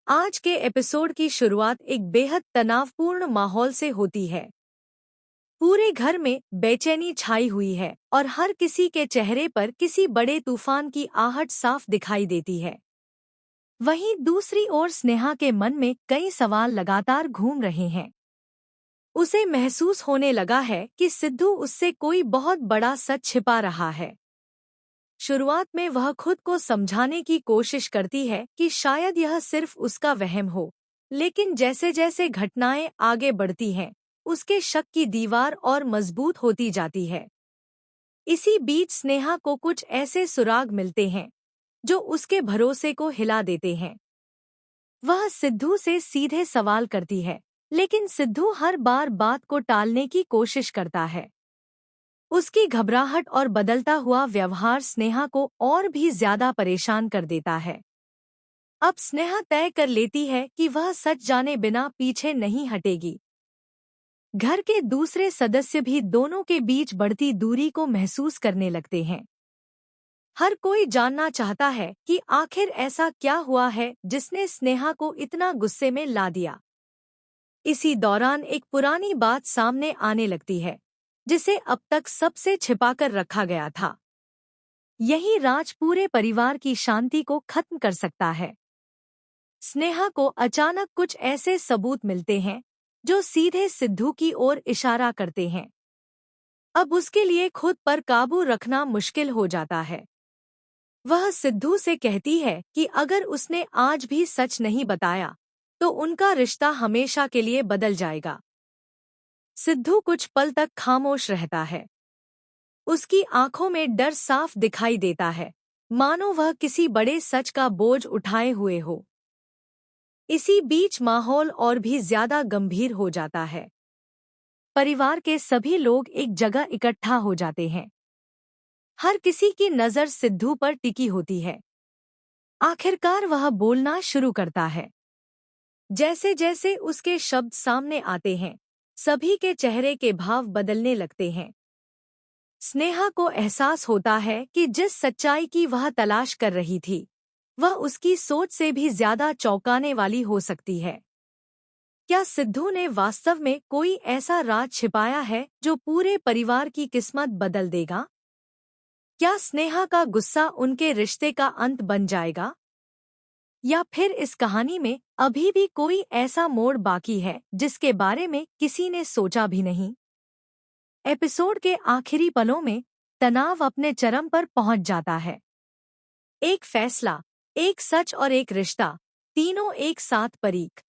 आज के एपिसोड की शुरुआत एक बेहद तनावपूर्ण माहौल से होती है। पूरे घर में बेचैनी छाई हुई है और हर किसी के चेहरे पर किसी बड़े तूफान की आहट साफ दिखाई देती है। वहीं दूसरी ओर स्नेहा के मन में कई सवाल लगातार घूम रहे हैं। उसे महसूस होने लगा है कि सिद्धू उससे कोई बहुत बड़ा सच छिपा रहा है। शुरुआत में वह खुद को समझाने की कोशिश करती है कि शायद यह सिर्फ उसका वहम हो, लेकिन जैसे जैसे घटनाएं आगे बढ़ती हैं, उसके शक की दीवार और मजबूत होती जाती है। इसी बीच स्नेहा को कुछ ऐसे सुराग मिलते हैं जो उसके भरोसे को हिला देते हैं। वह सिद्धू से सीधे सवाल करती है, लेकिन सिद्धू हर बार बात को टालने की कोशिश करता है। उसकी घबराहट और बदलता हुआ व्यवहार स्नेहा को और भी ज्यादा परेशान कर देता है। अब स्नेहा तय कर लेती है कि वह सच जाने बिना पीछे नहीं हटेगी। घर के दूसरे सदस्य भी दोनों के बीच बढ़ती दूरी को महसूस करने लगते हैं। हर कोई जानना चाहता है कि आखिर ऐसा क्या हुआ है जिसने स्नेहा को इतना गुस्से में ला दिया। इसी दौरान एक पुरानी बात सामने आने लगती है, जिसे अब तक सबसे छिपाकर रखा गया था। यही राज पूरे परिवार की शांति को खत्म कर सकता है। स्नेहा को अचानक कुछ ऐसे सबूत मिलते हैं जो सीधे सिद्धू की ओर इशारा करते हैं। अब उसके लिए खुद पर काबू रखना मुश्किल हो जाता है। वह सिद्धू से कहती है कि अगर उसने आज भी सच नहीं बताया तो उनका रिश्ता हमेशा के लिए बदल जाएगा। सिद्धू कुछ पल तक खामोश रहता है। उसकी आंखों में डर साफ दिखाई देता है, मानो वह किसी बड़े सच का बोझ उठाए हुए हो। इसी बीच माहौल और भी ज्यादा गंभीर हो जाता है। परिवार के सभी लोग एक जगह इकट्ठा हो जाते हैं। हर किसी की नज़र सिद्धू पर टिकी होती है। आखिरकार वह बोलना शुरू करता है। जैसे जैसे उसके शब्द सामने आते हैं, सभी के चेहरे के भाव बदलने लगते हैं। स्नेहा को एहसास होता है कि जिस सच्चाई की वह तलाश कर रही थी, वह उसकी सोच से भी ज्यादा चौंकाने वाली हो सकती है। क्या सिद्धू ने वास्तव में कोई ऐसा राज छिपाया है जो पूरे परिवार की किस्मत बदल देगा? क्या स्नेहा का गुस्सा उनके रिश्ते का अंत बन जाएगा? या फिर इस कहानी में अभी भी कोई ऐसा मोड़ बाकी है जिसके बारे में किसी ने सोचा भी नहीं? एपिसोड के आखिरी पलों में तनाव अपने चरम पर पहुंच जाता है। एक फैसला, एक सच और एक रिश्ता, तीनों एक साथ परीख।